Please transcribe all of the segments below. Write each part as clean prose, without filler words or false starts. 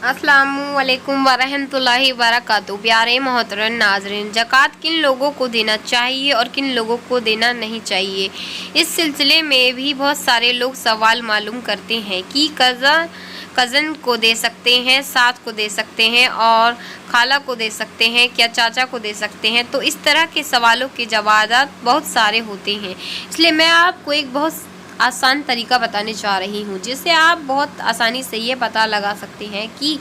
अस्सलामुअलैकुम वरहमतुल्लाहि वबरकातुहू। प्यारे मोहतरम नाज़रीन, ज़कात किन लोगों को देना चाहिए और किन लोगों को देना नहीं चाहिए, इस सिलसिले में भी बहुत सारे लोग सवाल मालूम करते हैं कि कज़न को दे सकते हैं, सास को दे सकते हैं और खाला को दे सकते हैं, क्या चाचा को दे सकते हैं। तो इस तरह के सवालों के जवाब बहुत सारे होते हैं, इसलिए मैं आपको एक बहुत आसान तरीका बताने जा रही हूँ, जिससे आप बहुत आसानी से ये पता लगा सकते हैं कि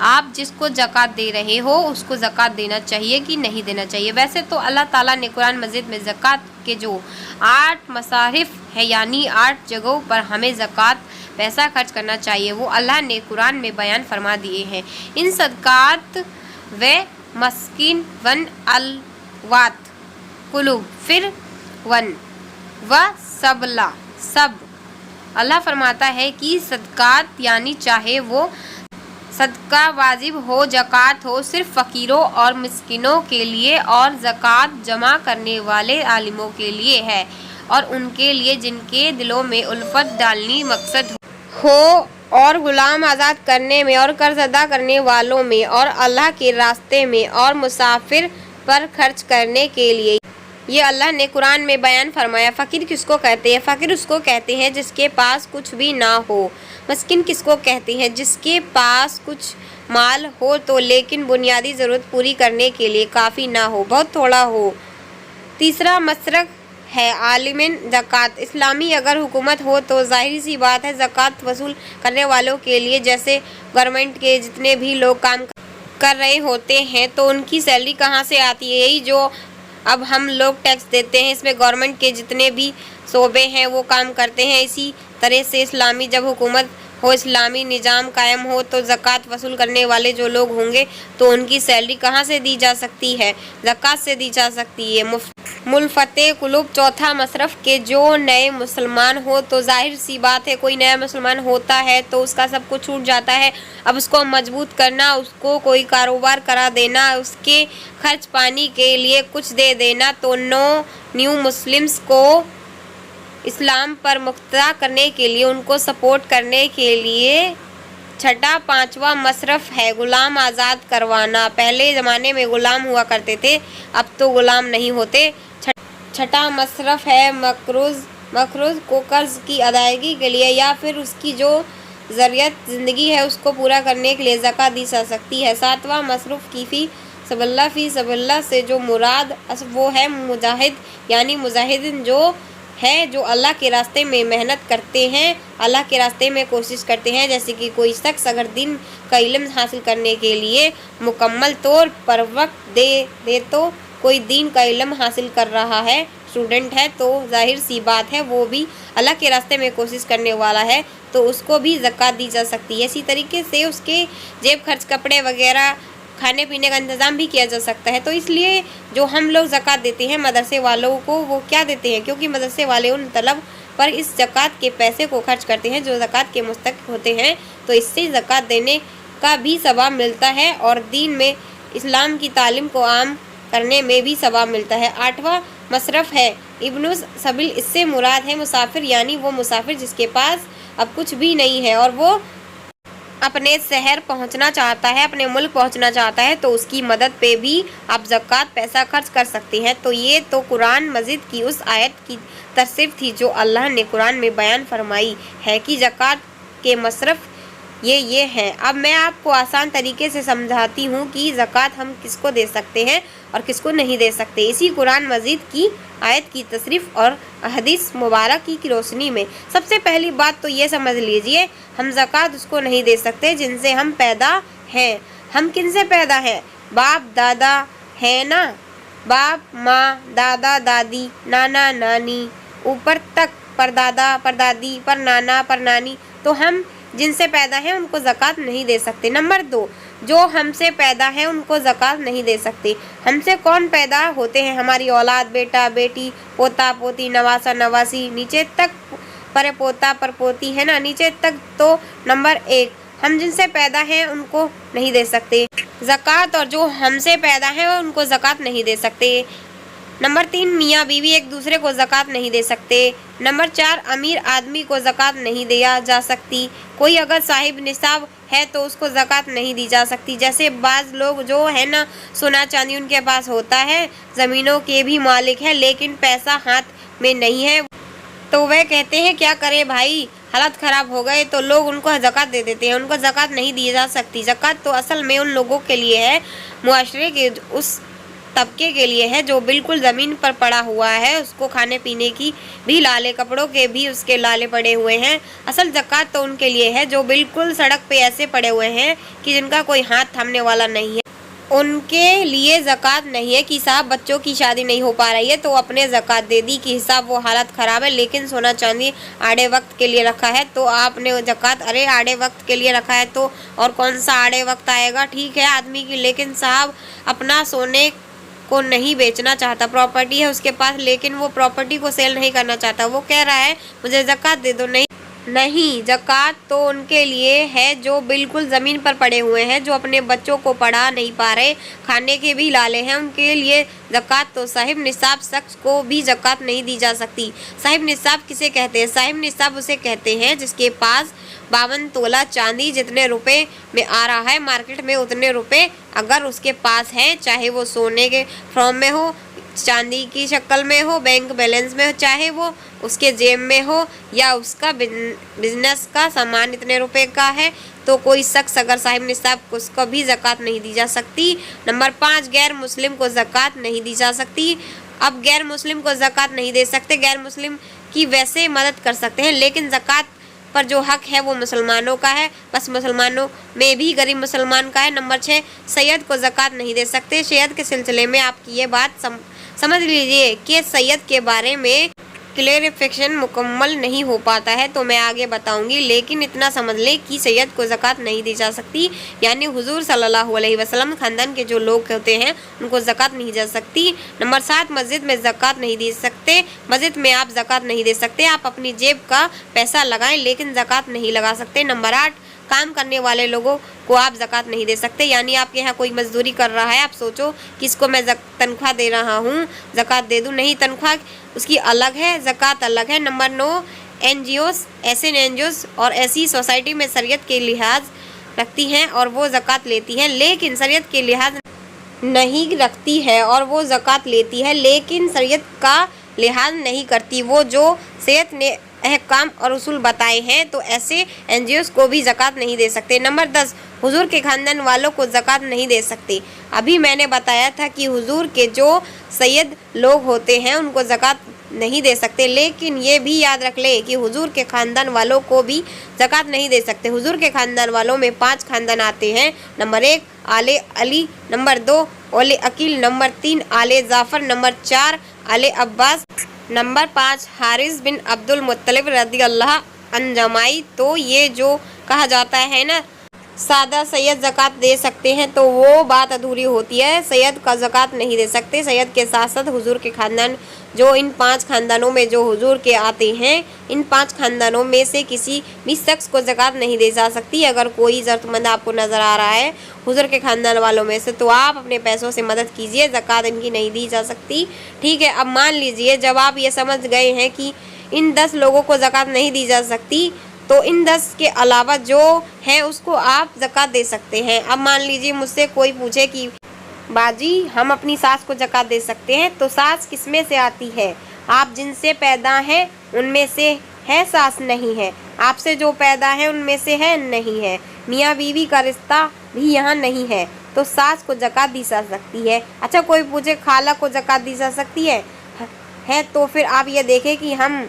आप जिसको ज़कात दे रहे हो उसको ज़कात देना चाहिए कि नहीं देना चाहिए। वैसे तो अल्लाह ताला ने कुरान मजीद में ज़कात के जो 8 मसारिफ है, यानी 8 जगहों पर हमें ज़कात पैसा खर्च करना चाहिए, वो अल्लाह ने कुरान में बयान फरमा दिए हैं। इन सदक़ात व मस्किन वन अलवात कुलूब फिर वन व सबला सब। अल्लाह फरमाता है कि सदक़ात यानी चाहे वो सदका वाजिब हो, ज़कात हो, सिर्फ फ़कीरों और मिस्किनों के लिए और ज़कात जमा करने वाले आलिमों के लिए है, और उनके लिए जिनके दिलों में उल्फत डालनी मकसद हो और ग़ुलाम आज़ाद करने में और कर्ज अदा करने वालों में और अल्लाह के रास्ते में और मुसाफिर पर खर्च करने के लिए। ये अल्लाह ने कुरान में बयान फरमाया। फ़कीर किसको कहते हैं? फ़कीर उसको कहते हैं जिसके पास कुछ भी ना हो। मस्किन किसको कहते हैं? जिसके पास कुछ माल हो तो लेकिन बुनियादी ज़रूरत पूरी करने के लिए काफ़ी ना हो, बहुत थोड़ा हो। तीसरा मसरक है आलिमिन ज़कात। इस्लामी अगर हुकूमत हो तो ज़ाहिर सी बात है ज़कात वसूल करने वालों के लिए, जैसे गवर्नमेंट के जितने भी लोग काम कर रहे होते हैं, तो उनकी सैलरी कहाँ से आती है? यही जो अब हम लोग टैक्स देते हैं, इसमें गवर्नमेंट के जितने भी शोबे हैं वो काम करते हैं। इसी तरह से इस्लामी जब हुकूमत हो, इस्लामी निज़ाम कायम हो, तो ज़कात वसूल करने वाले जो लोग होंगे तो उनकी सैलरी कहाँ से दी जा सकती है? ज़कात से दी जा सकती है। मुल्फते कुलूब चौथा मसरफ के जो नए मुसलमान हो, तो जाहिर सी बात है कोई नया मुसलमान होता है तो उसका सब कुछ छूट जाता है। अब उसको मजबूत करना, उसको कोई कारोबार करा देना, उसके खर्च पानी के लिए कुछ दे देना, तो न्यू मुस्लिम्स को इस्लाम पर मुक्ता करने के लिए, उनको सपोर्ट करने के लिए छठा पांचवा मसरफ है ग़ुलाम आज़ाद करवाना। पहले ज़माने में ग़ुलाम हुआ करते थे, अब तो ग़ुलाम नहीं होते। छठा मसरफ है मकरूज़ को कर्ज़ की अदायगी के लिए या फिर उसकी जो ज़रूरत ज़िंदगी है उसको पूरा करने के लिए ज़कात दी जा सकती है। सातवां मसरफ की फ़ी सबल्ला से जो मुराद वो है मुजाहिद, यानी मुजाहिदीन जो है जो अल्लाह के रास्ते में मेहनत करते हैं, अल्लाह के रास्ते में कोशिश करते हैं। जैसे कि कोई शख्स अगर दिन का इल्म हासिल करने के लिए मुकम्मल तौर पर वक्त दे तो कोई दीन का इल्म हासिल कर रहा है, स्टूडेंट है, तो जाहिर सी बात है वो भी अल्लाह के रास्ते में कोशिश करने वाला है, तो उसको भी ज़कात दी जा सकती है। इसी तरीके से उसके जेब खर्च, कपड़े वगैरह, खाने पीने का इंतज़ाम भी किया जा सकता है। तो इसलिए जो हम लोग ज़कात देते हैं मदरसे वालों को, वो क्या देते हैं? क्योंकि मदरसे वाले उन तलब पर इस ज़कात के पैसे को खर्च करते हैं जो ज़कात के मुस्तहिक़ होते हैं, तो इससे ज़कात देने का भी सवाब मिलता है और दीन में इस्लाम की तालीम को आम करने में भी सवाब मिलता है। आठवां मसरफ है इब्नुस सबिल। इससे मुराद है मुसाफिर, यानी वो मुसाफिर जिसके पास अब कुछ भी नहीं है और वो अपने शहर पहुंचना चाहता है, अपने मुल्क पहुंचना चाहता है, तो उसकी मदद पे भी आप ज़कात पैसा खर्च कर सकते हैं। तो ये तो कुरान मजीद की उस आयत की तफसीर थी जो अल्लाह ने कुरान में बयान फरमाई है कि ज़कात के मसरफ ये हैं। अब मैं आपको आसान तरीके से समझाती हूँ कि ज़कात हम किसको दे सकते हैं और किसको नहीं दे सकते, इसी कुरान मजीद की आयत की तशरीफ और हदीस मुबारक की रोशनी में। सबसे पहली बात तो ये समझ लीजिए, हम ज़कात उसको नहीं दे सकते जिनसे हम पैदा हैं। हम किन से पैदा हैं? बाप दादा है ना, बाप माँ, दादा दादी, नाना नानी, ऊपर तक परदादा परदादी, पर नाना पर नानी, तो हम जिनसे पैदा हैं उनको ज़कात नहीं दे सकते। नंबर 2, जो हमसे पैदा हैं उनको ज़कात नहीं दे सकते। हमसे कौन पैदा होते हैं? हमारी औलाद, बेटा बेटी, पोता पोती, नवासा नवासी, नीचे तक पर पोता पर पोती है ना, नीचे तक। तो नंबर 1, हम जिनसे पैदा हैं उनको नहीं दे सकते ज़कात, और जो हमसे पैदा हैं उनको ज़कात नहीं दे सकते। नंबर 3, मियाँ बीवी एक दूसरे को ज़कात नहीं दे सकते। नंबर 4, अमीर आदमी को ज़कात नहीं दिया जा सकती। कोई अगर साहिब निसाब है तो उसको ज़कात नहीं दी जा सकती। जैसे बाज़ लोग जो है ना, सोना चांदी उनके पास होता है, ज़मीनों के भी मालिक है, लेकिन पैसा हाथ में नहीं है, तो वह कहते हैं क्या करें भाई, हालत ख़राब हो गए, तो लोग उनको ज़कात दे देते हैं। उनको ज़कात नहीं दी जा सकती। ज़कात तो असल में उन लोगों के लिए है, मुआशरे के उस तबके के लिए है जो बिल्कुल ज़मीन पर पड़ा हुआ है, उसको खाने पीने की भी लाले, कपड़ों के भी उसके लाले पड़े हुए हैं। असल ज़कात तो उनके लिए है जो बिल्कुल सड़क पे ऐसे पड़े हुए हैं कि जिनका कोई हाथ थामने वाला नहीं है। उनके लिए ज़कात नहीं है कि साहब बच्चों की शादी नहीं हो पा रही है तो अपने ज़कात दे दी कि हिसाब वो हालत ख़राब है, लेकिन सोना चांदी आड़े वक्त के लिए रखा है तो आपने ज़कात, अरे आड़े वक्त के लिए रखा है तो और कौन सा आड़े वक्त आएगा, ठीक है आदमी की, लेकिन साहब अपना सोने को नहीं बेचना चाहता, प्रॉपर्टी है उसके पास लेकिन वो प्रॉपर्टी को सेल नहीं करना चाहता, वो कह रहा है मुझे ज़कात दे दो। नहीं, ज़कात तो उनके लिए है जो बिल्कुल ज़मीन पर पड़े हुए हैं, जो अपने बच्चों को पढ़ा नहीं पा रहे, खाने के भी लाले हैं, उनके लिए ज़कात तो साहिब निसाब शख्स को भी ज़कात नहीं दी जा सकती। साहिब निसाब किसे कहते हैं? साहिब निसाब उसे कहते हैं जिसके पास 52 तोला चांदी जितने रुपए में आ रहा है मार्केट में उतने रुपए अगर उसके पास है, चाहे वो सोने के फॉर्म में हो, चांदी की शक्ल में हो, बैंक बैलेंस में हो, चाहे वो उसके जेब में हो, या उसका बिजनेस का सामान इतने रुपए का है, तो कोई शख्स अगर साहिब निसाब को उसको भी ज़कात नहीं दी जा सकती। नंबर 5, गैर मुस्लिम को ज़कात नहीं दी जा सकती। अब गैर मुस्लिम को ज़कात नहीं दे सकते, गैर मुस्लिम की वैसे मदद कर सकते हैं, लेकिन ज़कात पर जो हक है वो मुसलमानों का है, बस मुसलमानों में भी गरीब मुसलमान का है। नंबर 6, सैयद को ज़कात नहीं दे सकते। सैयद के सिलसिले में आपकी ये बात समझ लीजिए कि सैयद के बारे में क्लेरिफिकेशन मुकम्मल नहीं हो पाता है तो मैं आगे बताऊंगी, लेकिन इतना समझ लें कि सैयद को ज़कात नहीं दी जा सकती, यानी हुजूर सल्लल्लाहु अलैहि वसल्लम खानदान के जो लोग होते हैं उनको ज़कात नहीं जा सकती। नंबर 7, मस्जिद में ज़कात नहीं दे सकते। मस्जिद में आप ज़कात नहीं दे सकते, आप अपनी जेब का पैसा लगाएं लेकिन ज़कात नहीं लगा सकते। नंबर 8, काम करने वाले लोगों को आप ज़कात नहीं दे सकते, यानी आपके यहाँ कोई मजदूरी कर रहा है, आप सोचो कि इसको मैं तनख्वाह दे रहा हूँ, ज़कात दे दूँ, नहीं, तनख्वाह उसकी अलग है, ज़कात अलग है। नंबर 9, एनजीओस, ऐसे एनजीओस और ऐसी सोसाइटी में शरीयत के लिहाज रखती हैं और वो ज़कात लेती हैं, लेकिन शरीयत के लिहाज नहीं रखती है और वो ज़कात लेती है लेकिन शरीयत का लिहाज नहीं करती, वो जो शरीयत ने अहकाम और उसूल बताए हैं, तो ऐसे एनजीओस को भी ज़कात नहीं दे सकते। नंबर 10, हुजूर के खानदान वालों को ज़कात नहीं दे सकते। अभी मैंने बताया था कि हुजूर के जो सैयद लोग होते हैं उनको ज़कात नहीं दे सकते, लेकिन ये भी याद रख ले कि हुजूर के ख़ानदान वालों को भी ज़कात नहीं दे सकते। हुजूर के ख़ानदान वालों में 5 खानदान आते हैं। नंबर 1, आले अली। नंबर 2, ओले अकील। नंबर 3, आले जाफ़र। नंबर 4, आले अब्बास। नंबर 5, हारिस बिन अब्दुल मुत्तलिब रज़ियल्लाहु अन्हु जमाई। तो ये जो कहा जाता है ना सादा सैयद ज़कात दे सकते हैं, तो वो बात अधूरी होती है, सैयद का ज़कात नहीं दे सकते। सैयद के साथ साथ हुजूर के ख़ानदान, जो इन 5 खानदानों में जो हुजूर के आते हैं, इन 5 खानदानों में से किसी भी शख्स को ज़कात नहीं दी जा सकती। अगर कोई ज़रूरतमंद आपको नज़र आ रहा है हुजूर के ख़ानदान वालों में से, तो आप अपने पैसों से मदद कीजिए, ज़कात इनकी नहीं दी जा सकती, ठीक है। अब मान लीजिए जब आप ये समझ गए हैं कि इन 10 लोगों को ज़कात नहीं दी जा सकती, तो इन 10 के अलावा जो है उसको आप ज़कात दे सकते हैं। अब मान लीजिए मुझसे कोई पूछे कि बाजी हम अपनी सास को ज़कात दे सकते हैं, तो सास किसमें से आती है? आप जिनसे पैदा हैं उनमें से है सास? नहीं है। आपसे जो पैदा है उनमें से है? नहीं है। मियाँ बीवी का रिश्ता भी यहाँ नहीं है, तो सास को ज़कात दी जा सकती है। अच्छा, कोई पूछे खाला को ज़कात दी जा सकती है? तो फिर आप ये देखें कि हम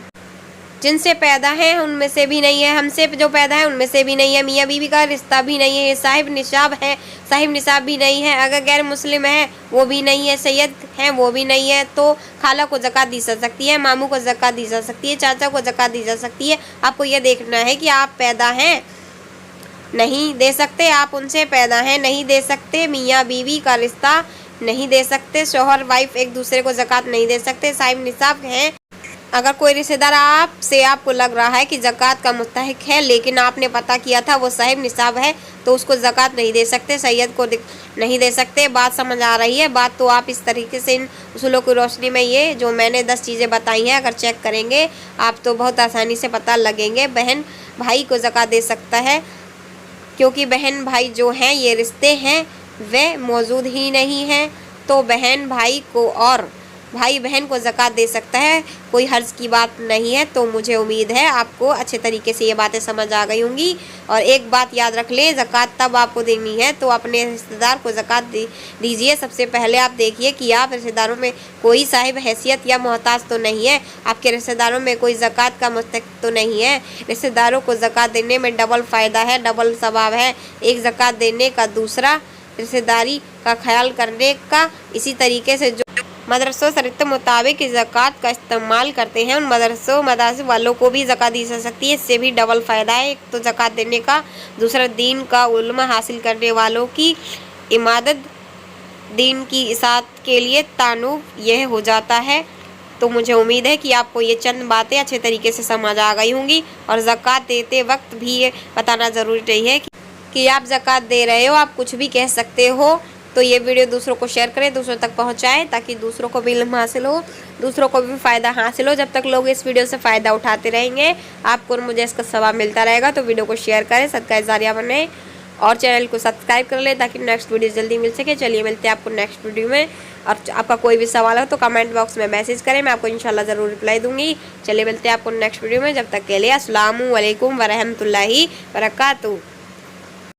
जिनसे पैदा हैं उनमें से भी नहीं है, हमसे जो पैदा है उनमें से भी नहीं है, मियाँ बीवी का रिश्ता भी नहीं है, साहिब निसाब है, साहिब निसाब भी नहीं है, अगर गैर मुस्लिम है वो भी नहीं है, सैयद है वो भी नहीं है, तो खाला को ज़कात दी जा सकती है, मामू को ज़कात दी जा सकती है, चाचा को ज़कात दी जा सकती है। आपको ये देखना है कि आप पैदा हैं, नहीं दे सकते, आप उनसे पैदा हैं, नहीं दे सकते, मियाँ बीवी का रिश्ता नहीं दे सकते, शोहर वाइफ एक दूसरे को ज़कात नहीं दे सकते, साहिब निसाब हैं अगर कोई रिश्तेदार आपको लग रहा है कि ज़कात का मुस्तहिक है लेकिन आपने पता किया था वो साहिब निसाब है तो उसको ज़कात नहीं दे सकते, सैयद को नहीं दे सकते। बात समझ आ रही है? बात तो आप इस तरीके से इन उसूलों की रोशनी में ये जो मैंने 10 चीज़ें बताई हैं अगर चेक करेंगे आप तो बहुत आसानी से पता लगेंगे। बहन भाई को ज़कात दे सकता है क्योंकि बहन भाई जो हैं ये रिश्ते हैं वे मौजूद ही नहीं हैं, तो बहन भाई को और भाई बहन को ज़कात दे सकता है, कोई हर्ज की बात नहीं है। तो मुझे उम्मीद है आपको अच्छे तरीके से ये बातें समझ आ गई होंगी। और एक बात याद रख ले, ज़कात तब आपको देनी है तो अपने रिश्तेदार को ज़कात दीजिए। सबसे पहले आप देखिए कि आप रिश्तेदारों में कोई साहिब हैसियत या मोहताज तो नहीं है, आपके रिश्तेदारों में कोई ज़कात का मुस्तहिक तो नहीं है। रिश्तेदारों को ज़कात देने में डबल फ़ायदा है, डबल सवाब है, एक ज़कात देने का, दूसरा रिश्तेदारी का ख्याल करने का। इसी तरीके से जो मदरसों शरीयत मुताबिक ज़कात का इस्तेमाल करते हैं उन मदरसों मदारस वालों को भी ज़कात दी जा सकती है। इससे भी डबल फ़ायदा है, एक तो ज़कात देने का, दूसरा दीन का उल्म हासिल करने वालों की इमादत, दीन की इसाअत के लिए तानुब यह हो जाता है। तो मुझे उम्मीद है कि आपको ये चंद बातें अच्छे तरीके से समझ आ गई होंगी। और ज़कात देते वक्त भी ये बताना ज़रूरी नहीं है कि आप ज़कात दे रहे हो, आप कुछ भी कह सकते हो। तो ये वीडियो दूसरों को शेयर करें, दूसरों तक पहुंचाएं ताकि दूसरों को भी इल्म हासिल हो, दूसरों को भी फ़ायदा हासिल हो। जब तक लोग इस वीडियो से फ़ायदा उठाते रहेंगे आपको और मुझे इसका सवाब मिलता रहेगा। तो वीडियो को शेयर करें, सदका जारिया बने और चैनल को सब्सक्राइब कर लें ताकि नेक्स्ट वीडियो जल्दी मिल सके। चलिए मिलते हैं आपको नेक्स्ट वीडियो में। और आपका कोई भी सवाल हो तो कमेंट बॉक्स में मैसेज करें, मैं आपको इंशाल्लाह ज़रूर रिप्लाई दूंगी। चलिए मिलते हैं आपको नेक्स्ट वीडियो में, जब तक के लिए अस्सलामु अलैकुम व रहमतुल्लाहि व बरकातहू।